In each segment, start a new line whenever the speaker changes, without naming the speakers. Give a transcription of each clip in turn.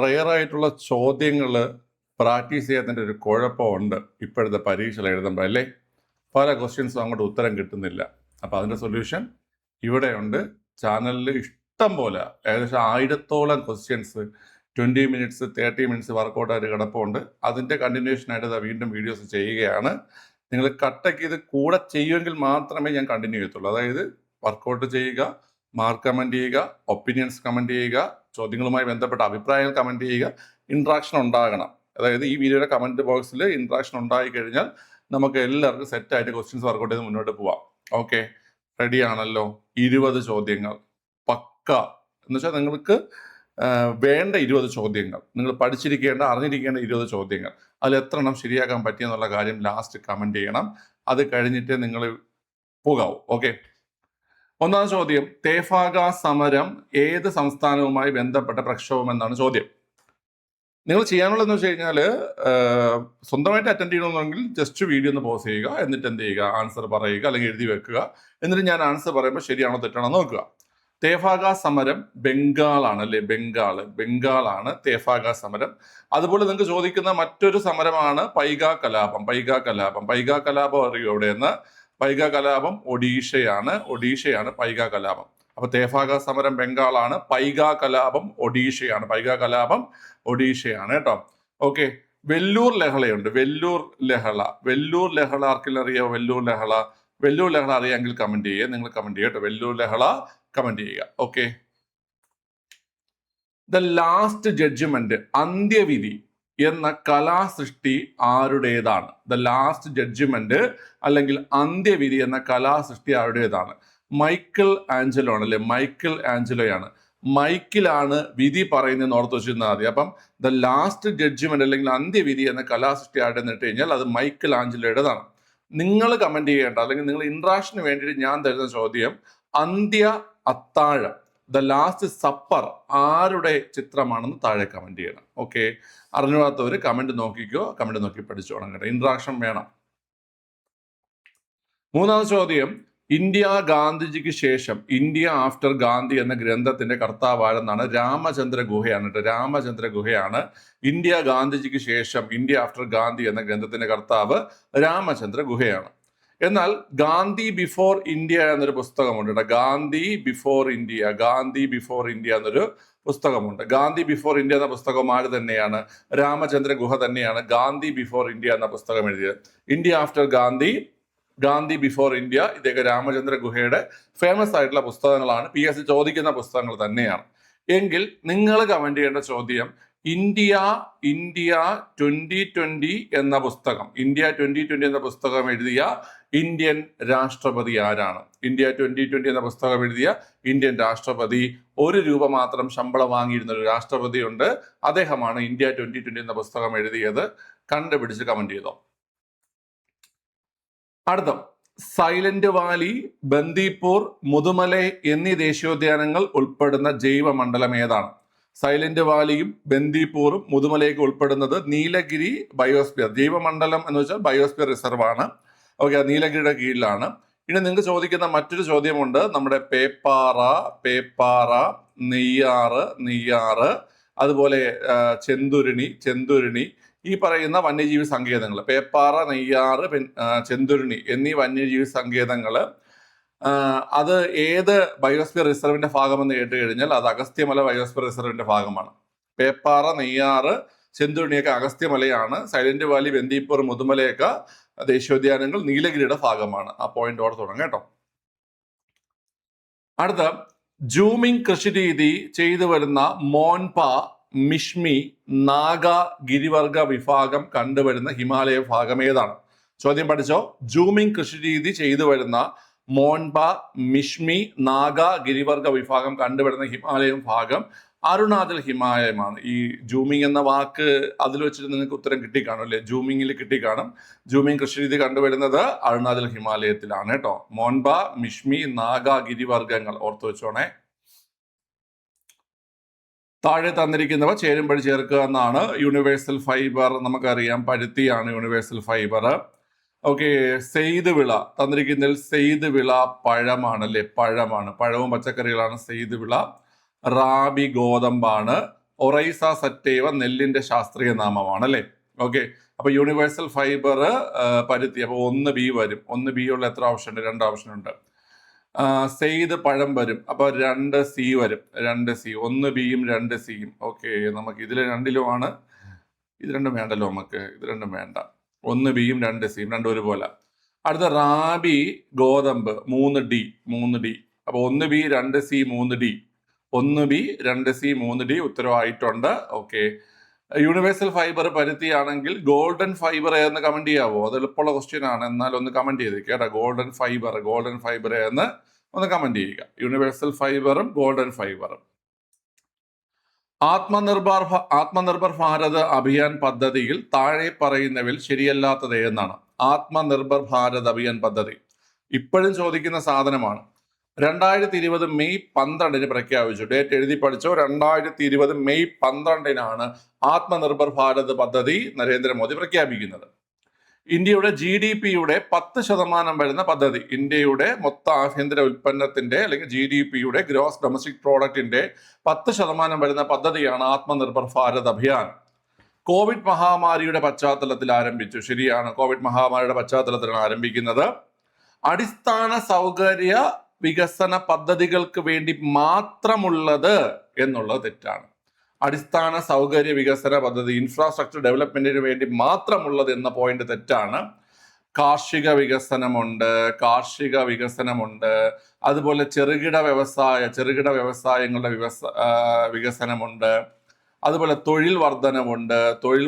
റെയറായിട്ടുള്ള ചോദ്യങ്ങൾ പ്രാക്ടീസ് ചെയ്യാത്തതിൻ്റെ ഒരു കുഴപ്പമുണ്ട് ഇപ്പോഴത്തെ പരീക്ഷകൾ എഴുതുമ്പോൾ അല്ലേ. പല ക്വസ്റ്റ്യൻസും അങ്ങോട്ട് ഉത്തരം കിട്ടുന്നില്ല. അപ്പോൾ അതിൻ്റെ സൊല്യൂഷൻ ഇവിടെയുണ്ട്. ചാനലിൽ ഇഷ്ടം പോലെ ഏകദേശം 1000-ഓളം ക്വസ്റ്റ്യൻസ് 20 മിനിറ്റ്സ് 30 മിനിറ്റ്സ് വർക്കൗട്ടായിട്ട് കിടപ്പുണ്ട്. അതിൻ്റെ കണ്ടിന്യൂഷനായിട്ട് വീണ്ടും വീഡിയോസ് ചെയ്യുകയാണ്. നിങ്ങൾ കട്ടയ്ക്ക് ഇത് കൂടെ ചെയ്യുമെങ്കിൽ മാത്രമേ ഞാൻ കണ്ടിന്യൂ ചെയ്യത്തുള്ളൂ. അതായത് വർക്കൗട്ട് ചെയ്യുക, മാർക്ക് കമൻറ്റ് ചെയ്യുക, ഒപ്പീനിയൻസ് കമൻറ്റ് ചെയ്യുക, ചോദ്യങ്ങളുമായി ബന്ധപ്പെട്ട അഭിപ്രായങ്ങൾ കമൻറ്റ് ചെയ്യുക, ഇൻട്രാക്ഷൻ ഉണ്ടാകണം. അതായത് ഈ വീഡിയോയുടെ കമൻറ്റ് ബോക്സിൽ ഇൻട്രാക്ഷൻ ഉണ്ടായി കഴിഞ്ഞാൽ നമുക്ക് എല്ലാവർക്കും സെറ്റായിട്ട് ക്വസ്റ്റ്യൻസ് വർക്കൗട്ട് ചെയ്ത് മുന്നോട്ട് പോവാം. ഓക്കെ, റെഡി ആണല്ലോ? 20 ചോദ്യങ്ങൾ പക്ക എന്ന് വെച്ചാൽ നിങ്ങൾക്ക് വേണ്ട 20 ചോദ്യങ്ങൾ, നിങ്ങൾ പഠിച്ചിരിക്കേണ്ട അറിഞ്ഞിരിക്കേണ്ട 20 ചോദ്യങ്ങൾ. അതിൽ എത്ര എണ്ണം ശരിയാക്കാൻ പറ്റിയെന്നുള്ള കാര്യം ലാസ്റ്റ് കമൻറ്റ് ചെയ്യണം. അത് കഴിഞ്ഞിട്ട് നിങ്ങൾ പോകാവൂ. ഓക്കെ, ഒന്നാമത്തെ ചോദ്യം, തേഫാഗ സമരം ഏത് സംസ്ഥാനവുമായി ബന്ധപ്പെട്ട പ്രക്ഷോഭം എന്നാണ് ചോദ്യം. നിങ്ങൾ ചെയ്യാനുള്ളതെന്ന് വെച്ച് കഴിഞ്ഞാൽ സ്വന്തമായിട്ട് അറ്റൻഡ് ചെയ്യണമെന്നുണ്ടെങ്കിൽ ജസ്റ്റ് വീഡിയോ ഒന്ന് പോസ് ചെയ്യുക, എന്നിട്ട് എന്ത് ചെയ്യുക, ആൻസർ പറയുക അല്ലെങ്കിൽ എഴുതി വെക്കുക. എന്നിട്ട് ഞാൻ ആൻസർ പറയുമ്പോൾ ശരിയാണോ തെറ്റാണോ നോക്കുക. തേഫാഗ സമരം ബംഗാളാണ് അല്ലേ, ബംഗാളാണ് തേഫാഗ സമരം. അതുപോലെ നിങ്ങൾക്ക് ചോദിക്കുന്ന മറ്റൊരു സമരമാണ് പൈഗ കലാപം. പൈഗ കലാപം അറിയോ എവിടെയെന്ന്? പൈഗ കലാപം ഒഡീഷയാണ് പൈഗ കലാപം. അപ്പൊ തേഫാഗ സമരം ബംഗാളാണ്, പൈഗ കലാപം ഒഡീഷയാണ് കേട്ടോ. ഓക്കെ, വെല്ലൂർ ലഹളയുണ്ട്. വെല്ലൂർ ലഹള ആർക്കെങ്കിലും അറിയാമോ? വെല്ലൂർ ലഹള അറിയാമെങ്കിൽ കമന്റ് ചെയ്യുക. നിങ്ങൾ കമന്റ് ചെയ്യുക കേട്ടോ, വെല്ലൂർ ലഹള കമന്റ് ചെയ്യുക. ഓക്കെ, ദ ലാസ്റ്റ് ജഡ്ജ്മെന്റ് അന്ത്യവിധി എന്ന കലാസൃഷ്ടി ആരുടേതാണ്? ദ ലാസ്റ്റ് ജഡ്ജ്മെന്റ് അല്ലെങ്കിൽ അന്ത്യവിധി എന്ന കലാസൃഷ്ടി ആരുടേതാണ്? മൈക്കിൾ ആഞ്ചലോ ആണ് അല്ലെ, മൈക്കിൾ ആഞ്ചലോയാണ്. മൈക്കിലാണ് വിധി പറയുന്നതെന്ന് ഓർത്ത് വെച്ചിരുന്നാൽ മതി. അപ്പം ദ ലാസ്റ്റ് ജഡ്ജ്മെന്റ് അല്ലെങ്കിൽ അന്ത്യവിധി എന്ന കലാസൃഷ്ടി ആരുടെ ഇട്ട് കഴിഞ്ഞാൽ അത് മൈക്കിൾ ആഞ്ചലോയുടേതാണ്. നിങ്ങൾ കമന്റ് ചെയ്യേണ്ട അല്ലെങ്കിൽ നിങ്ങൾ ഇൻട്രാക്ഷന് വേണ്ടിയിട്ട് ഞാൻ തരുന്ന ചോദ്യം, അന്ത്യ അത്താഴം ദ ലാസ്റ്റ് സപ്പർ ആരുടെ ചിത്രമാണെന്ന് താഴെ കമന്റ് ചെയ്യണം. ഓക്കെ, അറിഞ്ഞാത്തവർ കമന്റ് നോക്കിക്കോ, കമന്റ് നോക്കി പഠിച്ചോണം കേട്ടോ, ഇൻട്രാക്ഷൻ വേണം. മൂന്നാമത്തെ ചോദ്യം, ഇന്ത്യ ഗാന്ധിജിക്ക് ശേഷം ഇന്ത്യ ആഫ്റ്റർ ഗാന്ധി എന്ന ഗ്രന്ഥത്തിന്റെ കർത്താവ് ആരെന്നാണ്? രാമചന്ദ്ര ഗുഹയാണ്. ഇന്ത്യ ഗാന്ധിജിക്ക് ശേഷം ഇന്ത്യ ആഫ്റ്റർ ഗാന്ധി എന്ന ഗ്രന്ഥത്തിന്റെ കർത്താവ് രാമചന്ദ്ര ഗുഹയാണ്. എന്നാൽ ഗാന്ധി ബിഫോർ ഇന്ത്യ എന്നൊരു പുസ്തകമുണ്ട് കേട്ടോ. ഗാന്ധി ബിഫോർ ഇന്ത്യ എന്നൊരു പുസ്തകമുണ്ട്. ഗാന്ധി ബിഫോർ ഇന്ത്യ എന്ന പുസ്തകം ആര് തന്നെയാണ്? രാമചന്ദ്ര ഗുഹ തന്നെയാണ് ഗാന്ധി ബിഫോർ ഇന്ത്യ എന്ന പുസ്തകം എഴുതിയത്. India after Gandhi before India, ഇതൊക്കെ രാമചന്ദ്ര ഗുഹയുടെ ഫേമസ് ആയിട്ടുള്ള പുസ്തകങ്ങളാണ്. PSC ചോദിക്കുന്ന പുസ്തകങ്ങൾ തന്നെയാണ്. എങ്കിൽ നിങ്ങൾ കമന്റ് ചെയ്യേണ്ട ചോദ്യം, ഇന്ത്യ 2020 എന്ന പുസ്തകം എഴുതിയ ഇന്ത്യൻ രാഷ്ട്രപതി ആരാണ്? ഇന്ത്യ 2020 എന്ന പുസ്തകം എഴുതിയ ഇന്ത്യൻ രാഷ്ട്രപതി, 1 രൂപ മാത്രം ശമ്പളം വാങ്ങിയിരുന്ന ഒരു രാഷ്ട്രപതി ഉണ്ട്. അദ്ദേഹമാണ് ഇന്ത്യ 2020 എന്ന പുസ്തകം എഴുതിയത്. കണ്ടുപിടിച്ച് കമന്റ് ചെയ്തോ. അടുത്ത, സൈലന്റ് വാലി, ബന്ദിപ്പൂർ, മുതുമലൈ എന്നീ ദേശീയോദ്യാനങ്ങൾ ഉൾപ്പെടുന്ന ജൈവമണ്ഡലം ഏതാണ്? സൈലന്റ് വാലിയും ബന്ദിപ്പൂറും മുതുമലയൊക്കെ ഉൾപ്പെടുന്നത് നീലഗിരി ബയോസ്ഫിയർ ജൈവമണ്ഡലം എന്ന് വെച്ചാൽ ബയോസ്ഫിയർ റിസർവ് ആണ്. ഓക്കെ, നീലഗിരിയുടെ കീഴിലാണ്. ഇനി നിങ്ങൾക്ക് ചോദിക്കുന്ന മറ്റൊരു ചോദ്യമുണ്ട്, നമ്മുടെ പേപ്പാറ, നെയ്യാറ്, അതുപോലെ ചെന്തുരുണി ഈ പറയുന്ന വന്യജീവി സങ്കേതങ്ങൾ, പേപ്പാറ, നെയ്യാറ്, ചെന്തുരുണി എന്നീ വന്യജീവി സങ്കേതങ്ങൾ അത് ഏത് ബയോസ്ഫിയർ റിസർവിന്റെ ഭാഗമെന്ന് കേട്ട് കഴിഞ്ഞാൽ അത് അഗസ്ത്യമല ബയോസ്ഫിയർ റിസർവിന്റെ ഭാഗമാണ്. പേപ്പാറ, നെയ്യാറ്, ചെന്തുരുണിയൊക്കെ അഗസ്ത്യമലയാണ്. സൈലന്റ് വാലി, ബന്ദിപ്പൂർ, മുതുമലയൊക്കെ ദേശീയോദ്യാനങ്ങൾ നീലഗിരിയുടെ ഭാഗമാണ്. ആ പോയിന്റ് ഓർത്ത് തുടങ്ങാം കേട്ടോ. അടുത്ത, ജൂമിംഗ് കൃഷിരീതി ചെയ്തു വരുന്ന മോൻപ, മിഷ്മി, നാഗ ഗിരിവർഗ വിഭാഗം കണ്ടുവരുന്ന ഹിമാലയ ഭാഗം ഏതാണ്? ചോദ്യം പഠിച്ചോ. ജൂമിംഗ് കൃഷിരീതി ചെയ്തു വരുന്ന മോൻപ, മിഷ്മി, നാഗ ഗിരിവർഗ വിഭാഗം കണ്ടുവരുന്ന ഹിമാലയം ഭാഗം അരുണാചൽ ഹിമാലയമാണ്. ഈ ജൂമിംഗ് എന്ന വാക്ക് അതിൽ വെച്ചിട്ട് നിങ്ങൾക്ക് ഉത്തരം കിട്ടിക്കാണും അല്ലെ, ജൂമിങ്ങിൽ കിട്ടിക്കാണും. ജൂമിംഗ് കൃഷിരീതി കണ്ടുവരുന്നത് അരുണാചൽ ഹിമാലയത്തിലാണ് കേട്ടോ. മോൻപ, മിഷ്മി, നാഗ ഗിരിവർഗങ്ങൾ ഓർത്തു വെച്ചോണേ. താഴെ തന്നിരിക്കുന്നവ ചേരുംപടി ചേർക്കുക എന്നാണ്. യൂണിവേഴ്സൽ ഫൈബർ നമുക്കറിയാം, പരുത്തിയാണ് യൂണിവേഴ്സൽ ഫൈബർ. ഓക്കെ, സെയ്ത് വിള തന്നിരിക്കുന്നതിൽ സെയ്ത് വിള പഴമാണ് അല്ലെ, പഴവും പച്ചക്കറികളാണ് സെയ്ത് വിള. റാബി ഗോതമ്പാണ്. ഒറൈസ സറ്റേവ നെല്ലിന്റെ ശാസ്ത്രീയ നാമമാണ് അല്ലേ. ഓക്കെ, അപ്പൊ യൂണിവേഴ്സൽ ഫൈബർ പരുത്തി. അപ്പൊ 1B വരും. 1B ഉള്ള എത്ര ഓപ്ഷൻ ഉണ്ട്? 2 ഓപ്ഷൻ ഉണ്ട്. സെയ്ത് പഴം വരും. അപ്പൊ 2C വരും. 2C, 1Bയും 2Cയും. ഓക്കെ, നമുക്ക് ഇതിൽ രണ്ടിലുമാണ്. ഇത് രണ്ടും വേണ്ടല്ലോ നമുക്ക്. ഇത് രണ്ടും വേണ്ട. 1Bയും 2Cയും രണ്ടും ഒരുപോലെ. അടുത്ത റാബി ഗോതമ്പ് 3D. അപ്പൊ 1B 2C 3D. 1B 2C 3D ഉത്തരവായിട്ടുണ്ട്. ഓക്കെ, യൂണിവേഴ്സൽ ഫൈബർ പരുത്തിയാണെങ്കിൽ ഗോൾഡൻ ഫൈബർ എന്ന് കമന്റ് ചെയ്യാവോ? അത് എളുപ്പമുള്ള ക്വസ്റ്റ്യൻ ആണ്, എന്നാൽ ഒന്ന് കമന്റ് ചെയ്ത് കേട്ടോ. ഗോൾഡൻ ഫൈബർ എന്ന് ഒന്ന് കമന്റ് ചെയ്യുക. യൂണിവേഴ്സൽ ഫൈബറും ഗോൾഡൻ ഫൈബറും. ആത്മനിർഭർ ഭാരത് അഭിയാൻ പദ്ധതിയിൽ താഴെ പറയുന്നവയിൽ ശരിയല്ലാത്തത് എന്നാണ്? ആത്മനിർഭർ ഭാരത് അഭിയാൻ പദ്ധതി ഇപ്പോഴും ചോദിക്കുന്ന സാധനമാണ്. 2020 മെയ് 12 പ്രഖ്യാപിച്ചു. ഡേറ്റ് എഴുതി പഠിച്ചോ. 2020 മെയ് 12 ആത്മനിർഭർ ഭാരത് പദ്ധതി നരേന്ദ്രമോദി പ്രഖ്യാപിക്കുന്നത്. ഇന്ത്യയുടെ GDP-യുടെ 10% വരുന്ന പദ്ധതി. ഇന്ത്യയുടെ മൊത്ത ആഭ്യന്തര ഉൽപ്പന്നത്തിന്റെ അല്ലെങ്കിൽ GDP-യുടെ ഗ്രോസ് ഡൊമസ്റ്റിക് പ്രോഡക്റ്റിന്റെ 10% വരുന്ന പദ്ധതിയാണ് ആത്മനിർഭർ ഭാരത് അഭിയാൻ. കോവിഡ് മഹാമാരിയുടെ പശ്ചാത്തലത്തിൽ ആരംഭിച്ചു. ശരിയാണ്, കോവിഡ് മഹാമാരിയുടെ പശ്ചാത്തലത്തിലാണ് ആരംഭിക്കുന്നത്. അടിസ്ഥാന സൗകര്യ വികസന പദ്ധതികൾക്ക് വേണ്ടി മാത്രമുള്ളത് എന്നുള്ളത് തെറ്റാണ്. അടിസ്ഥാന സൗകര്യ വികസന പദ്ധതി, ഇൻഫ്രാസ്ട്രക്ചർ ഡെവലപ്മെന്റിന് വേണ്ടി മാത്രമുള്ളത് എന്ന പോയിന്റ് തെറ്റാണ്. കാർഷിക വികസനമുണ്ട്. അതുപോലെ ചെറുകിട വ്യവസായങ്ങളുടെ വികസനമുണ്ട്. അതുപോലെ തൊഴിൽ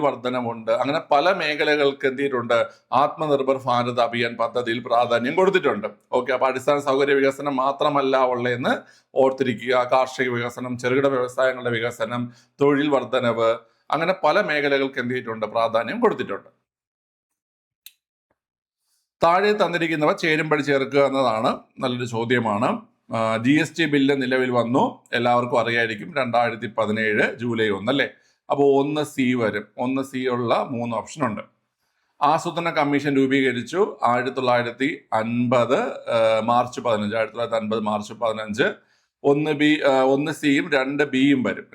വർധനമുണ്ട്. അങ്ങനെ പല മേഖലകൾക്ക് എന്തിയിട്ടുണ്ട്? ആത്മനിർഭർ ഭാരത് അഭിയാൻ പദ്ധതിയിൽ പ്രാധാന്യം കൊടുത്തിട്ടുണ്ട്. ഓക്കെ, അപ്പൊ അടിസ്ഥാന സൗകര്യ വികസനം മാത്രമല്ല ഉള്ളതെന്ന് ഓർത്തിരിക്കുക. കാർഷിക വികസനം, ചെറുകിട വ്യവസായങ്ങളുടെ വികസനം, തൊഴിൽ വർധനവ്, അങ്ങനെ പല മേഖലകൾക്ക് എന്തിയിട്ടുണ്ട്? പ്രാധാന്യം കൊടുത്തിട്ടുണ്ട്. താഴെ തന്നിരിക്കുന്നവ ചേരുംപടി ചേർക്കുക എന്നതാണ് നല്ലൊരു ചോദ്യമാണ്. GST ബില്ല് നിലവിൽ വന്നു, എല്ലാവർക്കും അറിയായിരിക്കും. 2017 ജൂലൈ 1 അല്ലേ. അപ്പോൾ 1C വരും. 1C ഉള്ള 3 ഓപ്ഷൻ ഉണ്ട്. ആസൂത്രണ കമ്മീഷൻ രൂപീകരിച്ചു 1950 മാർച്ച് 15. 1950 മാർച്ച് 15. 1Cയും 2Bയും വരും.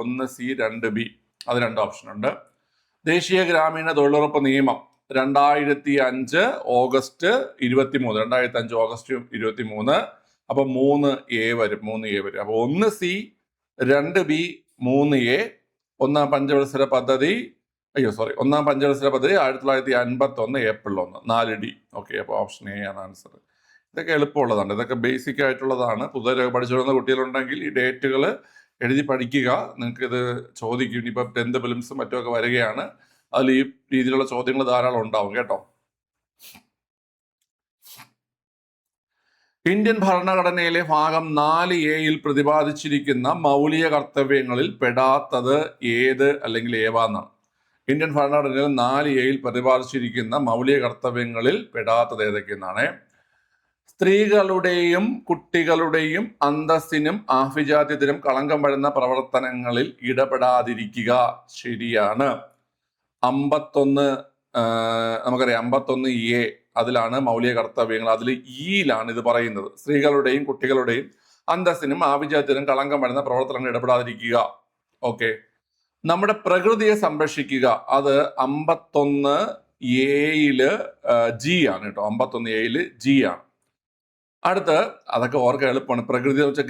1C 2B, അത് 2 ഓപ്ഷൻ ഉണ്ട്. ദേശീയ ഗ്രാമീണ തൊഴിലുറപ്പ് നിയമം 2005 ഓഗസ്റ്റ് 23. 2005 ഓഗസ്റ്റ് 23. അപ്പൊ 3A വരും. അപ്പൊ 1C 2B 3A. ഒന്നാം പഞ്ചവത്സര പദ്ധതി 1951 ഏപ്രിൽ 1, 4D. ഓക്കെ, അപ്പൊ ഓപ്ഷൻ എ ആണ് ആൻസർ. ഇതൊക്കെ എളുപ്പമുള്ളതാണ്, ഇതൊക്കെ ബേസിക് ആയിട്ടുള്ളതാണ്. പുതുതായി പഠിച്ചു വരുന്ന കുട്ടികളുണ്ടെങ്കിൽ ഈ ഡേറ്റുകൾ എഴുതി പഠിക്കുക. നിങ്ങൾക്ക് ഇത് ചോദിക്കും. ഇനിയിപ്പോൾ 10th പ്രിലിംസും മറ്റുമൊക്കെ വരികയാണ്, അതിൽ ഈ രീതിയിലുള്ള ചോദ്യങ്ങൾ ധാരാളം ഉണ്ടാവും കേട്ടോ. ഇന്ത്യൻ ഭരണഘടനയിലെ ഭാഗം 4A പ്രതിപാദിച്ചിരിക്കുന്ന മൗലിക കർത്തവ്യങ്ങളിൽ പെടാത്തത് ഏത് അല്ലെങ്കിൽ ഏവാന്നാണ്? ഇന്ത്യൻ ഭരണഘടനയിൽ 4A പ്രതിപാദിച്ചിരിക്കുന്ന മൗലിക കർത്തവ്യങ്ങളിൽ പെടാത്തത് ഏതൊക്കെയെന്നാണ്? സ്ത്രീകളുടെയും കുട്ടികളുടെയും അന്തസ്സിനും ആഭിജാത്യത്തിനും കളങ്കം വരുന്ന പ്രവർത്തനങ്ങളിൽ ഇടപെടാതിരിക്കുക. ശരിയാണ്. 51 നമുക്കറിയാം. 51A അതിലാണ് മൗലിക കർത്തവ്യങ്ങൾ. അതിൽ യിലാണ് ഇത് പറയുന്നത്. സ്ത്രീകളുടെയും കുട്ടികളുടെയും അന്തസ്സിനും ആഭിജാത്യത്തിനും കളങ്കം വരുന്ന പ്രവർത്തനങ്ങൾ ഇടപെടാതിരിക്കുക. ഓക്കെ, നമ്മുടെ പ്രകൃതിയെ സംരക്ഷിക്കുക, അത് 51A G ആണ് കേട്ടോ. 51A G ആണ്. അടുത്ത് അതൊക്കെ ഓർക്കാൻ എളുപ്പമാണ്. പ്രകൃതി എന്ന് വെച്ചാൽ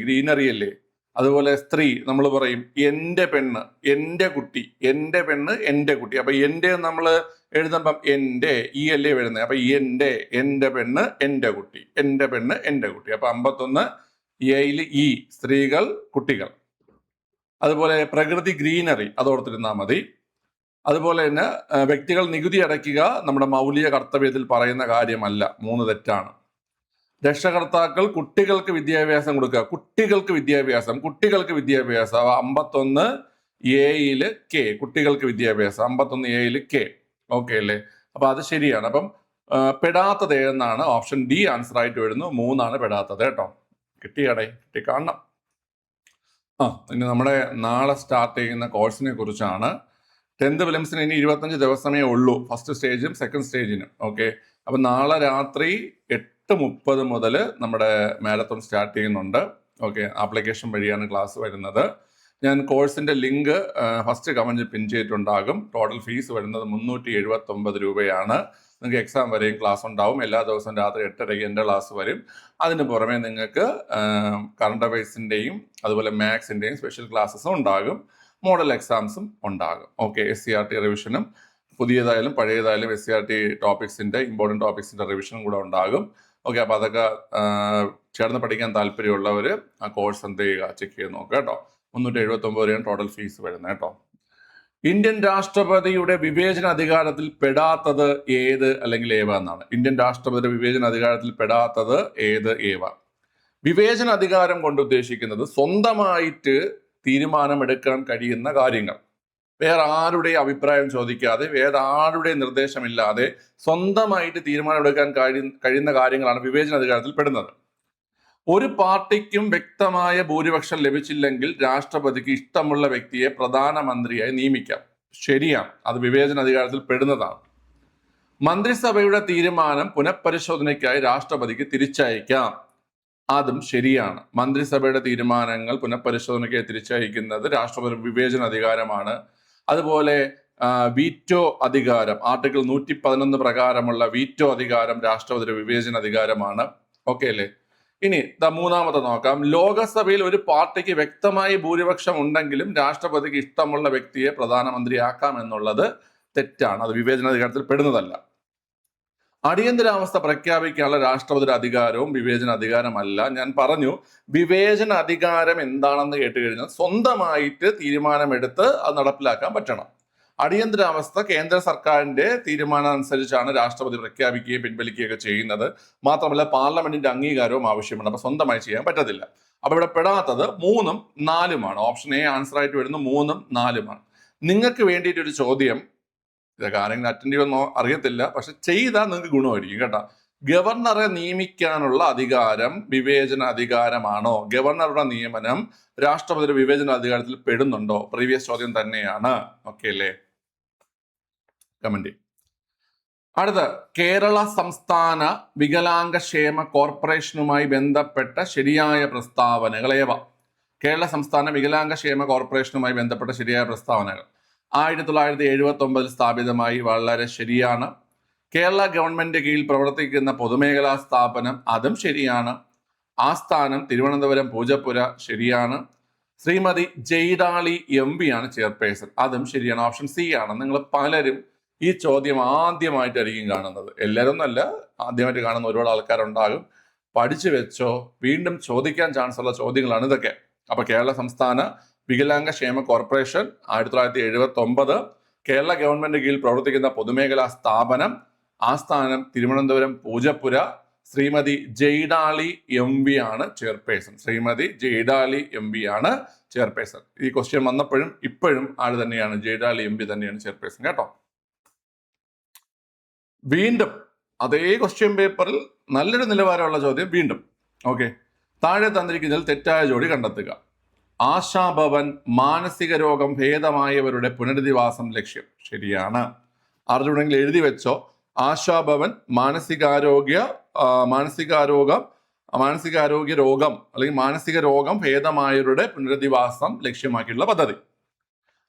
ഗ്രീനറി അല്ലേ. അതുപോലെ സ്ത്രീ നമ്മൾ പറയും എൻ്റെ പെണ്ണ്, എൻ്റെ കുട്ടി, എൻ്റെ പെണ്ണ്, എൻ്റെ കുട്ടി. അപ്പൊ എൻ്റെ നമ്മൾ എഴുതുമ്പം എൻ്റെ അല്ലേ എഴുതുന്നത്. അപ്പൊ എൻ്റെ പെണ്ണ്, എൻ്റെ കുട്ടി, എൻ്റെ പെണ്ണ്, എൻ്റെ കുട്ടി. അപ്പൊ 51A സ്ത്രീകൾ, കുട്ടികൾ. അതുപോലെ പ്രകൃതി ഗ്രീനറി, അത് ഓർത്തിരുന്നാൽ മതി. അതുപോലെ തന്നെ വ്യക്തികൾ നികുതി അടയ്ക്കുക നമ്മുടെ മൗലിക കർത്തവ്യത്തിൽ പറയുന്ന കാര്യമല്ല. 3 തെറ്റാണ്. രക്ഷകർത്താക്കൾ കുട്ടികൾക്ക് വിദ്യാഭ്യാസം കൊടുക്കുക. കുട്ടികൾക്ക് വിദ്യാഭ്യാസം 51A K, കുട്ടികൾക്ക് വിദ്യാഭ്യാസം 51A K. ഓക്കെ അല്ലേ. അപ്പൊ അത് ശരിയാണ്. അപ്പം പെടാത്തത് ഏതെന്നാണ്? ഓപ്ഷൻ ഡി ആൻസർ ആയിട്ട് വരുന്നു. 3 ആണ് പെടാത്തത് കേട്ടോ. കിട്ടി കാണണം. ഇനി നമ്മുടെ നാളെ സ്റ്റാർട്ട് ചെയ്യുന്ന കോഴ്സിനെ കുറിച്ചാണ്. 10th പ്രിലിംസിന് ഇനി 25 ദിവസമേ ഉള്ളൂ, ഫസ്റ്റ് സ്റ്റേജും സെക്കൻഡ് സ്റ്റേജിനും. ഓക്കെ, അപ്പം നാളെ രാത്രി 8:30 മുതൽ നമ്മുടെ മാരത്തോൺ സ്റ്റാർട്ട് ചെയ്യുന്നുണ്ട്. ഓക്കെ, ആപ്ലിക്കേഷൻ വഴിയാണ് ക്ലാസ് വരുന്നത്. ഞാൻ കോഴ്സിന്റെ ലിങ്ക് ഫസ്റ്റ് കമന്റിൽ പിൻ ചെയ്തിട്ടുണ്ടാകും. ടോട്ടൽ ഫീസ് വരുന്നത് 379 രൂപയാണ്. നിങ്ങൾക്ക് എക്സാം വരെയും ക്ലാസ് ഉണ്ടാവും. എല്ലാ ദിവസവും രാത്രി 8:30 എൻ്റെ ക്ലാസ് വരും. അതിന് പുറമെ നിങ്ങൾക്ക് കറണ്ട് അഫയേഴ്സിൻ്റെയും അതുപോലെ മാത്സിൻ്റെയും സ്പെഷ്യൽ ക്ലാസ്സസും ഉണ്ടാകും. മോഡൽ എക്സാംസും ഉണ്ടാകും. ഓക്കെ, SCRT റിവിഷനും പുതിയതായാലും പഴയതായാലും SCRT ടോപ്പിക്സിൻ്റെ ഇമ്പോർട്ടൻറ്റ് ടോപ്പിക്സിൻ്റെ റിവിഷനും കൂടെ ഉണ്ടാകും. ഓക്കെ, അപ്പോൾ അതൊക്കെ ചേർന്ന് പഠിക്കാൻ താല്പര്യമുള്ളവർ ആ കോഴ്സ് എന്ത് ചെയ്യുക, ചെക്ക് ചെയ്ത് നോക്കുക കേട്ടോ. 379 രൂപയാണ് ടോട്ടൽ ഫീസ് വരുന്നത് കേട്ടോ. ഇന്ത്യൻ രാഷ്ട്രപതിയുടെ വിവേചന അധികാരത്തിൽ പെടാത്തത് ഏത് അല്ലെങ്കിൽ ഏവ എന്നാണ്. ഇന്ത്യൻ രാഷ്ട്രപതിയുടെ വിവേചന അധികാരത്തിൽ പെടാത്തത് ഏത് ഏവ. വിവേചന അധികാരം കൊണ്ട് ഉദ്ദേശിക്കുന്നത് സ്വന്തമായിട്ട് തീരുമാനമെടുക്കാൻ കഴിയുന്ന കാര്യങ്ങൾ, വേറെ ആരുടെയും അഭിപ്രായം ചോദിക്കാതെ, വേറെ ആരുടെയും നിർദ്ദേശമില്ലാതെ സ്വന്തമായിട്ട് തീരുമാനമെടുക്കാൻ കഴിയുന്ന കാര്യങ്ങളാണ് വിവേചന അധികാരത്തിൽ പെടുന്നത്. ഒരു പാർട്ടിക്കും വ്യക്തമായ ഭൂരിപക്ഷം ലഭിച്ചില്ലെങ്കിൽ രാഷ്ട്രപതിക്ക് ഇഷ്ടമുള്ള വ്യക്തിയെ പ്രധാനമന്ത്രിയായി നിയമിക്കാം. ശരിയാണ്, അത് വിവേചന അധികാരത്തിൽ പെടുന്നതാണ്. മന്ത്രിസഭയുടെ തീരുമാനം പുനഃപരിശോധനയ്ക്കായി രാഷ്ട്രപതിക്ക് തിരിച്ചയക്കാം. അതും ശരിയാണ്. മന്ത്രിസഭയുടെ തീരുമാനങ്ങൾ പുനഃപരിശോധനയ്ക്കായി തിരിച്ചയക്കുന്നത് രാഷ്ട്രപതി വിവേചന അധികാരമാണ്. അതുപോലെ വീറ്റോ അധികാരം, ആർട്ടിക്കിൾ 111 പ്രകാരമുള്ള വീറ്റോ അധികാരം രാഷ്ട്രപതിയുടെ വിവേചന അധികാരമാണ്. ഓക്കെ അല്ലേ? ഇനി മൂന്നാമത്തെ നോക്കാം. ലോകസഭയിൽ ഒരു പാർട്ടിക്ക് വ്യക്തമായി ഭൂരിപക്ഷം ഉണ്ടെങ്കിലും രാഷ്ട്രപതിക്ക് ഇഷ്ടമുള്ള വ്യക്തിയെ പ്രധാനമന്ത്രിയാക്കാം എന്നുള്ളത് തെറ്റാണ്. അത് വിവേചനാധികാരത്തിൽ പെടുന്നതല്ല. അടിയന്തരാവസ്ഥ പ്രഖ്യാപിക്കാനുള്ള രാഷ്ട്രപതിയുടെ അധികാരവും വിവേചന അധികാരമല്ല. ഞാൻ പറഞ്ഞു, വിവേചന അധികാരം എന്താണെന്ന് കേട്ട് കഴിഞ്ഞാൽ സ്വന്തമായിട്ട് തീരുമാനമെടുത്ത് അത് നടപ്പിലാക്കാൻ പറ്റണം. അടിയന്തരാവസ്ഥ കേന്ദ്ര സർക്കാരിന്റെ തീരുമാനം അനുസരിച്ചാണ് രാഷ്ട്രപതി പ്രഖ്യാപിക്കുകയും പിൻവലിക്കുകയൊക്കെ ചെയ്യുന്നത്. മാത്രമല്ല പാർലമെന്റിന്റെ അംഗീകാരവും ആവശ്യമാണ്. അപ്പൊ സ്വന്തമായി ചെയ്യാൻ പറ്റത്തില്ല. അപ്പൊ ഇവിടെ പെടാത്തത് 3ഉം 4ഉമാണ്. ഓപ്ഷൻ എ ആൻസർ ആയിട്ട് വരുന്നത് 3ഉം 4ഉമാണ്. നിങ്ങൾക്ക് വേണ്ടിയിട്ടൊരു ചോദ്യം, ഇതൊക്കെ ആരെങ്കിലും അറ്റൻഡ് ചെയ്യുമെന്നോ അറിയത്തില്ല, പക്ഷെ ചെയ്താൽ നിങ്ങൾക്ക് ഗുണമായിരിക്കും കേട്ടോ. ഗവർണറെ നിയമിക്കാനുള്ള അധികാരം വിവേചന അധികാരമാണോ? ഗവർണറുടെ നിയമനം രാഷ്ട്രപതിയുടെ വിവേചന അധികാരത്തിൽ പെടുന്നുണ്ടോ? പ്രീവിയസ് ചോദ്യം തന്നെയാണ്. ഓക്കെ അല്ലേ? കമന്റ്. അടുത്ത, കേരള സംസ്ഥാന വികലാംഗക്ഷേമ കോർപ്പറേഷനുമായി ബന്ധപ്പെട്ട ശരിയായ പ്രസ്താവനകൾ ഏവ? കേരള സംസ്ഥാന വികലാംഗക്ഷേമ കോർപ്പറേഷനുമായി ബന്ധപ്പെട്ട ശരിയായ പ്രസ്താവനകൾ 1979 സ്ഥാപിതമായി, വളരെ ശരിയാണ്. കേരള ഗവൺമെന്റ് കീഴിൽ പ്രവർത്തിക്കുന്ന പൊതുമേഖലാ സ്ഥാപനം, അതും ശരിയാണ്. ആസ്ഥാനം തിരുവനന്തപുരം പൂജപ്പുര, ശരിയാണ്. ശ്രീമതി ജയ്ഡാളി MP ആണ് ചെയർപേഴ്സൺ, അതും ശരിയാണ്. ഓപ്ഷൻ സി ആണ്. നിങ്ങൾ പലരും ഈ ചോദ്യം ആദ്യമായിട്ടായിരിക്കും കാണുന്നത്. എല്ലാവരും ഒന്നല്ല, ആദ്യമായിട്ട് കാണുന്ന ഒരുപാട് ആൾക്കാരുണ്ടാകും. പഠിച്ചു വെച്ചോ, വീണ്ടും ചോദിക്കാൻ ചാൻസ് ഉള്ള ചോദ്യങ്ങളാണ് ഇതൊക്കെ. അപ്പൊ കേരള സംസ്ഥാന വികലാംഗക്ഷേമ കോർപ്പറേഷൻ 1979, കേരള ഗവൺമെന്റ് കീഴിൽ പ്രവർത്തിക്കുന്ന പൊതുമേഖലാ സ്ഥാപനം, ആസ്ഥാനം തിരുവനന്തപുരം പൂജപ്പുര, ശ്രീമതി ജയ്ഡാളി MP ആണ് ചെയർപേഴ്സൺ. ശ്രീമതി ജയ്ഡാളി MP ആണ് ചെയർപേഴ്സൺ. ഈ ക്വസ്റ്റ്യൻ വന്നപ്പോഴും ഇപ്പോഴും ആള് തന്നെയാണ്, ജയ്ഡാളി MP തന്നെയാണ് ചെയർപേഴ്സൺ കേട്ടോ. വീണ്ടും അതേ ക്വസ്റ്റ്യൻ പേപ്പറിൽ നല്ലൊരു നിലവാരമുള്ള ചോദ്യം വീണ്ടും. ഓക്കെ, താഴെ തന്നിരിക്കുന്നതിൽ തെറ്റായ ജോഡി കണ്ടെത്തുക. ആശാഭവൻ മാനസിക രോഗം ഭേദമായവരുടെ പുനരധിവാസം ലക്ഷ്യം, ശരിയാണ്. അറിഞ്ഞുണ്ടെങ്കിൽ എഴുതി വെച്ചോ. ആശാഭവൻ മാനസികാരോഗ്യ രോഗം അല്ലെങ്കിൽ മാനസിക രോഗം ഭേദമായവരുടെ പുനരധിവാസം ലക്ഷ്യമാക്കിയുള്ള പദ്ധതി.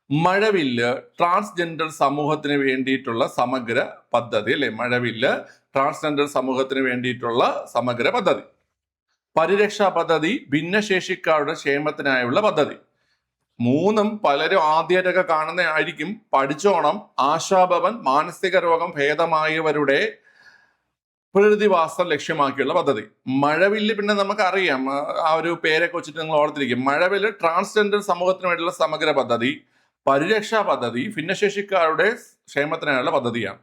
മഴവില്ല് ട്രാൻസ്ജെൻഡർ സമൂഹത്തിന് വേണ്ടിയിട്ടുള്ള സമഗ്ര പദ്ധതി അല്ലെ? മഴവില്ല് ട്രാൻസ്ജെൻഡർ സമൂഹത്തിന് വേണ്ടിയിട്ടുള്ള സമഗ്ര പദ്ധതി. പരിരക്ഷാ പദ്ധതി ഭിന്നശേഷിക്കാരുടെ ക്ഷേമത്തിനായുള്ള പദ്ധതി. 3ഉം പലരും ആദ്യമായിട്ടൊക്കെ കാണുന്നതായിരിക്കും, പഠിച്ചോണം. ആശാഭവൻ മാനസിക രോഗം ഭേദമായവരുടെ പുനരധിവാസം ലക്ഷ്യമാക്കിയുള്ള പദ്ധതി. മഴവില്ല് പിന്നെ നമുക്കറിയാം, ആ ഒരു പേരൊക്കെ വെച്ചിട്ട് നിങ്ങൾ ഓർത്തിരിക്കും. മഴവില്ല് ട്രാൻസ്ജെൻഡർ സമൂഹത്തിന് വേണ്ടിയുള്ള സമഗ്ര പദ്ധതി. പരിരക്ഷാ പദ്ധതി ഭിന്നശേഷിക്കാരുടെ ക്ഷേമത്തിനായുള്ള പദ്ധതിയാണ്.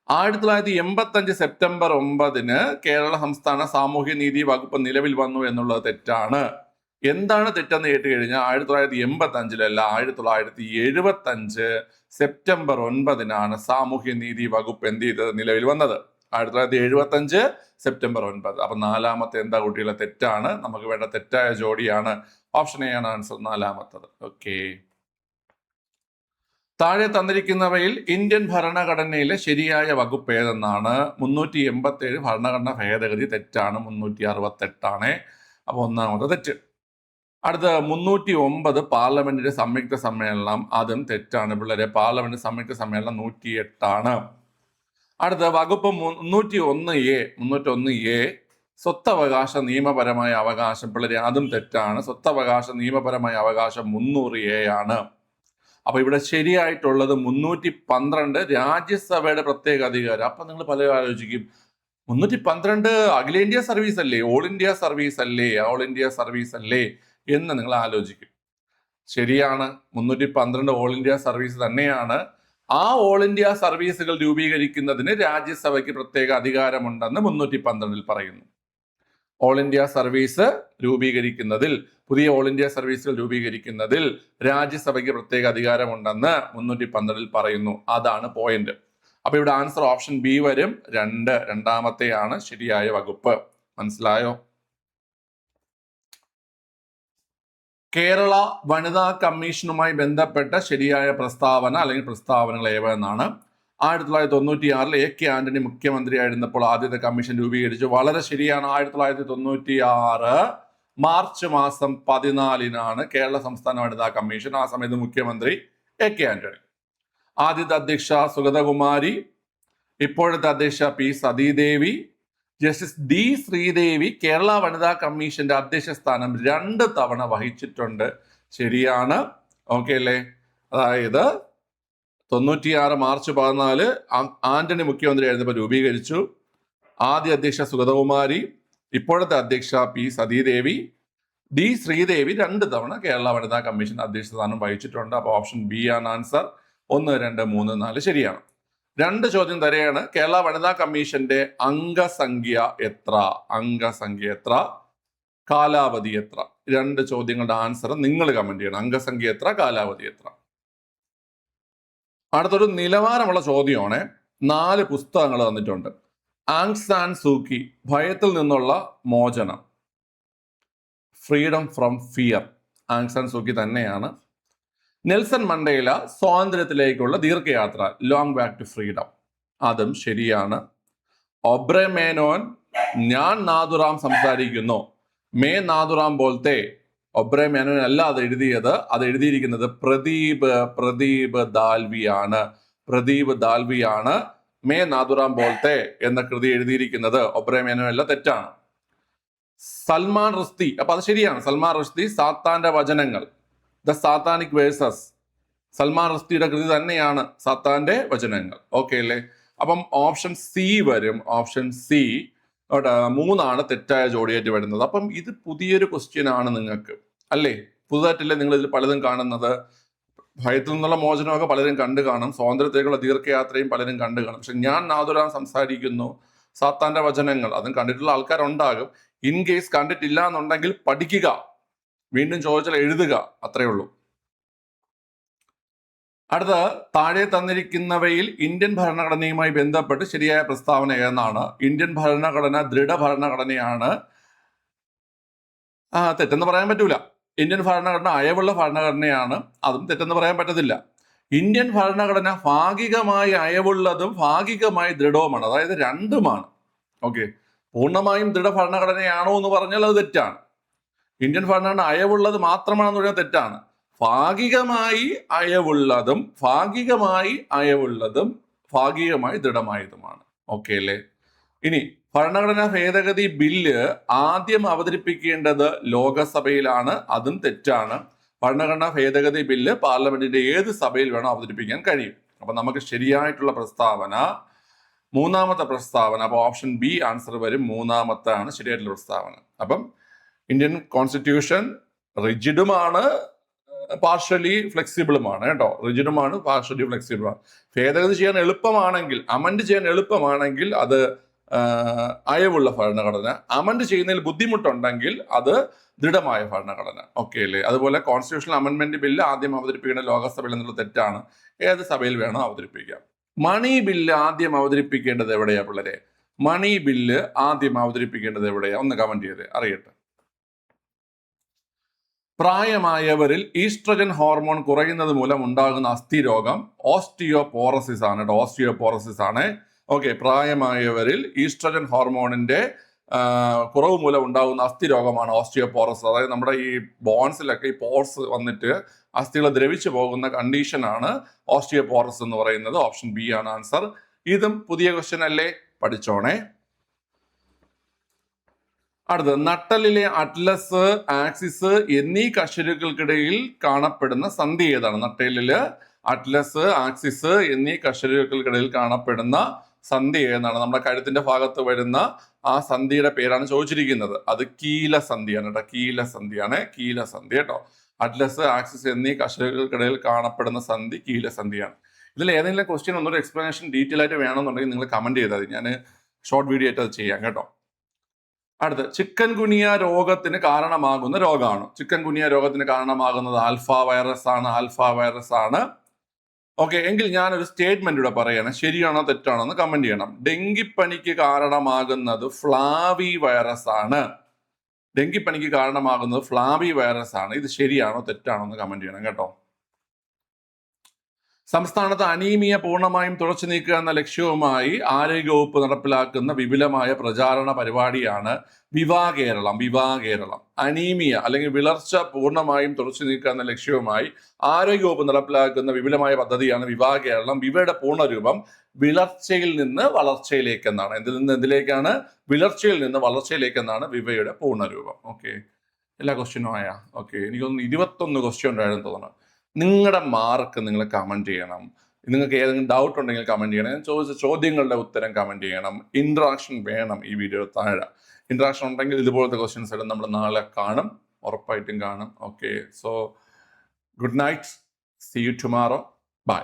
1985 സെപ്റ്റംബർ 9 കേരള സംസ്ഥാന സാമൂഹ്യനീതി വകുപ്പ് നിലവിൽ വന്നു എന്നുള്ളത് തെറ്റാണ്. എന്താണ് തെറ്റെന്ന് കേട്ട് കഴിഞ്ഞാൽ 1985 1975 സെപ്റ്റംബർ 9 സാമൂഹ്യനീതി വകുപ്പ് എന്ത് ചെയ്തത്? നിലവിൽ വന്നത് 1975 സെപ്റ്റംബർ 9. അപ്പൊ 4മത്തെ എന്താ കുട്ടികളെ? തെറ്റാണ്. നമുക്ക് വേണ്ട തെറ്റായ ജോഡിയാണ്. ഓപ്ഷൻ എ ആണ് ആൻസർ, 4മത്തത്. ഓക്കെ, താഴെ തന്നിരിക്കുന്നവയിൽ ഇന്ത്യൻ ഭരണഘടനയിലെ ശരിയായ വകുപ്പ് ഏതെന്നാണ്? 387 ഭരണഘടനാ ഭേദഗതി തെറ്റാണ്. 368 ആണ്. അപ്പൊ 1ാമത്തെ തെറ്റ്. അടുത്ത 309 പാർലമെന്റിന്റെ സംയുക്ത സമ്മേളനം, അതും തെറ്റാണ് പിള്ളേരെ. പാർലമെന്റ് സംയുക്ത സമ്മേളനം 108 അടുത്ത വകുപ്പ് 301A സ്വത്തവകാശ നിയമപരമായ അവകാശം പിള്ളേരെ, അതും തെറ്റാണ്. സ്വത്തവകാശ നിയമപരമായ അവകാശം 300A ആണ്. അപ്പൊ ഇവിടെ ശരിയായിട്ടുള്ളത് 312 രാജ്യസഭയുടെ പ്രത്യേക അധികാരം. അപ്പൊ നിങ്ങൾ പലരും ആലോചിക്കും, 312 അഖിലേന്ത്യാ സർവീസ് അല്ലേ, ഓൾ ഇന്ത്യ സർവീസ് അല്ലേ എന്ന് നിങ്ങൾ ആലോചിക്കും. ശരിയാണ്, 312 ഓൾ ഇന്ത്യ സർവീസ് തന്നെയാണ്. ആ ഓൾ ഇന്ത്യ സർവീസുകൾ രൂപീകരിക്കുന്നതിന് രാജ്യസഭയ്ക്ക് പ്രത്യേക അധികാരമുണ്ടെന്ന് 312 പറയുന്നു. ഓൾ ഇന്ത്യ സർവീസ് രൂപീകരിക്കുന്നതിൽ, പുതിയ ഓൾ ഇന്ത്യ സർവീസുകൾ രൂപീകരിക്കുന്നതിൽ രാജ്യസഭയ്ക്ക് പ്രത്യേക അധികാരമുണ്ടെന്ന് 312 പറയുന്നു. അതാണ് പോയിന്റ്. അപ്പൊ ഇവിടെ ആൻസർ ഓപ്ഷൻ ബി വരും. രണ്ടാമത്തെയാണ് ശരിയായ വകുപ്പ്. മനസ്സിലായോ? കേരള വനിതാ കമ്മീഷനുമായി ബന്ധപ്പെട്ട ശരിയായ പ്രസ്താവന അല്ലെങ്കിൽ പ്രസ്താവനകൾ ഏവെന്നാണ്. 1996 A.K. ആന്റണി മുഖ്യമന്ത്രിയായിരുന്നപ്പോൾ ആദ്യത്തെ കമ്മീഷൻ രൂപീകരിച്ചു. വളരെ ശരിയാണ്. 1996 മാർച്ച് മാസം 14 കേരള സംസ്ഥാന വനിതാ കമ്മീഷൻ. ആ സമയത്ത് മുഖ്യമന്ത്രി A.K. ആന്റണി. ആദ്യത്തെ അധ്യക്ഷ സുഗതകുമാരി, ഇപ്പോഴത്തെ അധ്യക്ഷ P. Sathidevi, justice D. Sreedevi Kerala വനിതാ കമ്മീഷന്റെ അധ്യക്ഷ സ്ഥാനം 2 തവണ വഹിച്ചിട്ടുണ്ട്. ശരിയാണ്. ഓക്കെ അല്ലേ? അതായത് 96 മാർച്ച് 14 ആന്റണി മുഖ്യമന്ത്രി ആയിരുന്നപ്പോൾ രൂപീകരിച്ചു. ആദ്യ അധ്യക്ഷ സുഗതകുമാരി, ഇപ്പോഴത്തെ അധ്യക്ഷ P. സതീദേവി, D. ശ്രീദേവി 2 തവണ കേരള വനിതാ കമ്മീഷൻ അധ്യക്ഷ സ്ഥാനം വഹിച്ചിട്ടുണ്ട്. അപ്പോൾ ഓപ്ഷൻ ബി ആണ് ആൻസർ. 1, 2, 3, 4 ശരിയാണ്. 2 ചോദ്യം തരെയാണ്. കേരള വനിതാ കമ്മീഷന്റെ അംഗസംഖ്യ എത്ര, കാലാവധി എത്ര? 2 ചോദ്യങ്ങളുടെ ആൻസർ നിങ്ങൾ കമന്റ് ചെയ്യണം. അംഗസംഖ്യ എത്ര, കാലാവധി എത്ര? അടുത്തൊരു നിലവാരമുള്ള ചോദ്യമാണ്. 4 പുസ്തകങ്ങൾ തന്നിട്ടുണ്ട്. ആങ് സാൻ സൂക്കി, ഭയത്തിൽ നിന്നുള്ള മോചനം, freedom from fear, Aung San Suu Kyi തന്നെയാണ്. നെൽസൺ മണ്ടേല, സ്വാതന്ത്ര്യത്തിലേക്കുള്ള ദീർഘയാത്ര, ലോങ് ബാക്ക് ടു ഫ്രീഡം, അതും ശരിയാണ്. ഒബ്രെ മേനോൻ, ഞാൻ നാഥുറാം സംസാരിക്കുന്നു, മേ നാഥുറാം ബോൾത്തെ, ഒബ്രെ മേനോൻ അല്ല അത് എഴുതിയിരിക്കുന്നത് പ്രദീപ് ദാൽവിയാണ്. മേ നാഥുറാം ബോൾത്തെ എന്ന കൃതി എഴുതിയിരിക്കുന്നത് ഒബ്രെ മേനോൻ അല്ല, തെറ്റാണ്. സൽമാൻ റുഷ്ദി, അപ്പൊ അത് ശരിയാണ്. സൽമാൻ റുഷ്ദി, സാത്താന്റെ വചനങ്ങൾ, ദ സാത്താനിക് വേഴ്സസ്, സൽമാൻ റുഷ്ദിയുടെ കൃതി തന്നെയാണ് സാത്താന്റെ വചനങ്ങൾ. ഓക്കെ അല്ലേ? അപ്പം ഓപ്ഷൻ സി വരും. ഓപ്ഷൻ സി 3 തെറ്റായ ജോഡിയായിട്ട് വരുന്നത്. അപ്പം ഇത് പുതിയൊരു ക്വസ്റ്റ്യൻ ആണ് നിങ്ങൾക്ക്, അല്ലേ? പുതുതായിട്ടല്ലേ നിങ്ങൾ ഇതിൽ പലതും കാണുന്നത്. ഭയത്തിൽ നിന്നുള്ള മോചനമൊക്കെ പലരും കണ്ടു കാണും, സ്വാതന്ത്ര്യത്തേക്കുള്ള ദീർഘയാത്രയും പലരും കണ്ടു കാണും. പക്ഷെ ഞാൻ നാഥുറാം സംസാരിക്കുന്നു, സാത്താന്റെ വചനങ്ങൾ, അതും കണ്ടിട്ടുള്ള ആൾക്കാരുണ്ടാകും. ഇൻ കേസ് കണ്ടിട്ടില്ല എന്നുണ്ടെങ്കിൽ പഠിക്കുക, വീണ്ടും ചോദിച്ചാൽ എഴുതുക, അത്രേ ഉള്ളൂ. അടുത്ത താഴെ തന്നിരിക്കുന്നവയിൽ ഇന്ത്യൻ ഭരണഘടനയുമായി ബന്ധപ്പെട്ട് ശരിയായ പ്രസ്താവന ഏതെന്നാണ്. ഇന്ത്യൻ ഭരണഘടന ദൃഢഭരണഘടനയാണ്. തെറ്റെന്ന് പറയാൻ പറ്റൂല. ഇന്ത്യൻ ഭരണഘടന അയവുള്ള ഭരണഘടനയാണ്, അതും തെറ്റെന്ന് പറയാൻ പറ്റത്തില്ല. ഇന്ത്യൻ ഭരണഘടന ഭാഗികമായി അയവുള്ളതും ഭാഗികമായി ദൃഢവുമാണ്, അതായത് രണ്ടുമാണ്. ഓക്കെ, പൂർണ്ണമായും ദൃഢഭരണഘടനയാണോ എന്ന് പറഞ്ഞാൽ അത് തെറ്റാണ്. ഇന്ത്യൻ ഭരണഘടന അയവുള്ളത് മാത്രമാണെന്ന് പറഞ്ഞാൽ തെറ്റാണ്. ഭാഗികമായി അയവുള്ളതും ഭാഗികമായി ദൃഢമായതുമാണ്. ഓക്കെ അല്ലേ? ഇനി ഭരണഘടനാ ഭേദഗതി ബില്ല് ആദ്യം അവതരിപ്പിക്കേണ്ടത് ലോകസഭയിലാണ്, അതും തെറ്റാണ്. ഭരണഘടനാ ഭേദഗതി ബില്ല് പാർലമെന്റിന്റെ ഏത് സഭയിൽ വേണോ അവതരിപ്പിക്കാൻ കഴിയും. അപ്പൊ നമുക്ക് ശരിയായിട്ടുള്ള പ്രസ്താവന 3ാമത്തെ പ്രസ്താവന. അപ്പൊ ഓപ്ഷൻ ബി ആൻസർ വരും. 3ാമത്താണ് ശരിയായിട്ടുള്ള പ്രസ്താവന. അപ്പം ഇന്ത്യൻ കോൺസ്റ്റിറ്റ്യൂഷൻ റിജിഡുമാണ്, പാർഷ്യലി ഫ്ലെക്സിബിളുമാണ് കേട്ടോ. റിജിഡുമാണ്, പാർഷ്യലി ഫ്ലെക്സിബിളുമാണ്. ഭേദഗതി ചെയ്യാൻ എളുപ്പമാണെങ്കിൽ, അമെൻഡ് ചെയ്യാൻ എളുപ്പമാണെങ്കിൽ അത് അയവുള്ള ഭരണഘടന. അമെൻഡ് ചെയ്യുന്നതിൽ ബുദ്ധിമുട്ടുണ്ടെങ്കിൽ അത് ദൃഢമായ ഭരണഘടന. ഓക്കെ അല്ലേ? അതുപോലെ കോൺസ്റ്റിറ്റ്യൂഷണൽ അമെൻമെന്റ് ബില്ല് ആദ്യം അവതരിപ്പിക്കേണ്ട ലോകസഭയിൽ എന്നുള്ളത് തെറ്റാണ്. ഏത് സഭയിൽ വേണോ അവതരിപ്പിക്കാം. മണി ബില്ല് ആദ്യം അവതരിപ്പിക്കേണ്ടത് എവിടെയാ പിള്ളേരെ? മണി ബില്ല് ആദ്യം അവതരിപ്പിക്കേണ്ടത് എവിടെയാ? ഒന്ന് കമന്റ് ചെയ്തേ, അറിയട്ടെ. പ്രായമായവരിൽ ഈസ്ട്രജൻ ഹോർമോൺ കുറയുന്നത് മൂലം ഉണ്ടാകുന്ന അസ്ഥിരോഗം ഓസ്റ്റിയോപോറസിസ് ആണ് കേട്ടോ. ഓസ്റ്റിയോപോറസിസ് ആണ്. ഓക്കെ, പ്രായമായവരിൽ ഈസ്ട്രജൻ ഹോർമോണിന്റെ കുറവ് മൂലം ഉണ്ടാകുന്ന അസ്ഥി രോഗമാണ് ഓസ്റ്റിയോപോറോസിസ്. അതായത് നമ്മുടെ ഈ ബോൺസിലൊക്കെ ഈ പോർസ് വന്നിട്ട് അസ്ഥികൾ ദ്രവിച്ചു പോകുന്ന കണ്ടീഷനാണ് ഓസ്റ്റിയോപോറോസിസ് എന്ന് പറയുന്നത്. ഓപ്ഷൻ ബി ആണ് ആൻസർ. ഇതും പുതിയ ക്വസ്റ്റ്യൻ അല്ലേ, പഠിച്ചോണേ. അടുത്തത് നട്ടലിലെ അറ്റ്ലസ്, ആക്സിസ് എന്നീ കശേരുക്കൾക്കിടയിൽ കാണപ്പെടുന്ന സന്ധി ഏതാണ്? നട്ടലില് അറ്റ്ലസ്, ആക്സിസ് എന്നീ കശേരുക്കൾക്കിടയിൽ കാണപ്പെടുന്ന സന്ധി ഏതാണ്? നമ്മുടെ കഴുത്തിന്റെ ഭാഗത്ത് വരുന്ന ആ സന്ധിയുടെ പേരാണ് ചോദിച്ചിരിക്കുന്നത്. അത് കീലസന്ധിയാണ് കേട്ടോ, കീലസന്ധിയാണ്, കീലസന്ധി കേട്ടോ. അറ്റ്ലസ്, ആക്സിസ് എന്നീ കശേരുക്കൾക്കിടയിൽ കാണപ്പെടുന്ന സന്ധി കീലസന്ധിയാണ്. ഇതിൽ ഏതെങ്കിലും ക്വസ്റ്റ്യൻ ഒന്നൊരു എക്സ്പ്ലനേഷൻ ഡീറ്റെയിൽ ആയിട്ട് വേണമെന്നുണ്ടെങ്കിൽ നിങ്ങൾ കമന്റ് ചെയ്താൽ മതി, ഞാൻ ഷോർട്ട് വീഡിയോ ആയിട്ട് അത് ചെയ്യാം കേട്ടോ. അടുത്ത് ചിക്കൻ ഗുനിയ രോഗത്തിന് കാരണമാകുന്ന രോഗമാണ്. ചിക്കൻ ഗുനിയ രോഗത്തിന് കാരണമാകുന്നത് ആൽഫ വൈറസ് ആണ്, ആൽഫ വൈറസ് ആണ്. ഓക്കെ, എങ്കിൽ ഞാനൊരു സ്റ്റേറ്റ്മെന്റ് ഇവിടെ പറയണം, ശരിയാണോ തെറ്റാണോ എന്ന് കമന്റ് ചെയ്യണം. ഡെങ്കിപ്പനിക്ക് കാരണമാകുന്നത് ഫ്ലാവി വൈറസ് ആണ്. ഡെങ്കിപ്പനിക്ക് കാരണമാകുന്നത് ഫ്ലാവി വൈറസ് ആണ്. ഇത് ശരിയാണോ തെറ്റാണോ എന്ന് കമന്റ് ചെയ്യണം കേട്ടോ. സംസ്ഥാനത്ത് അനീമിയ പൂർണ്ണമായും തുടച്ചു നീക്കുക എന്ന ലക്ഷ്യവുമായി ആരോഗ്യവകുപ്പ് നടപ്പിലാക്കുന്ന വിപുലമായ പ്രചാരണ പരിപാടിയാണ് വിവാ കേരളം. വിവാ കേരളം. അനീമിയ അല്ലെങ്കിൽ വിളർച്ച പൂർണ്ണമായും തുടച്ചു നീക്കുക എന്ന ലക്ഷ്യവുമായി ആരോഗ്യവകുപ്പ് നടപ്പിലാക്കുന്ന വിപുലമായ പദ്ധതിയാണ് വിവാ കേരളം. വിവയുടെ പൂർണ്ണരൂപം വിളർച്ചയിൽ നിന്ന് വളർച്ചയിലേക്ക് എന്നാണ്. എന്തിൽ നിന്ന് എന്തിലേക്കാണ്? വിളർച്ചയിൽ നിന്ന് വളർച്ചയിലേക്ക് എന്നാണ് വിവയുടെ പൂർണ്ണരൂപം. ഓക്കെ, എല്ലാ ക്വസ്റ്റ്യനും ആയാ? ഓക്കെ, എനിക്കൊന്ന് 21 ക്വസ്റ്റ്യൻ ഉണ്ടായിരുന്നു തോന്നുന്നു. നിങ്ങളുടെ മാർക്ക് നിങ്ങൾ കമന്റ് ചെയ്യണം. നിങ്ങൾക്ക് ഏതെങ്കിലും ഡൗട്ട് ഉണ്ടെങ്കിൽ കമന്റ് ചെയ്യണം. ഞാൻ ചോദിച്ച ചോദ്യങ്ങളുടെ ഉത്തരം കമന്റ് ചെയ്യണം. ഇന്ററാക്ഷൻ വേണം ഈ വീഡിയോ താഴെ. ഇന്ററാക്ഷൻ ഉണ്ടെങ്കിൽ ഇതുപോലത്തെ ക്വസ്റ്റ്യൻസ് എല്ലാം നമ്മൾ നാളെ കാണും, ഉറപ്പായിട്ടും കാണും. Okay, so good night, see you tomorrow, by.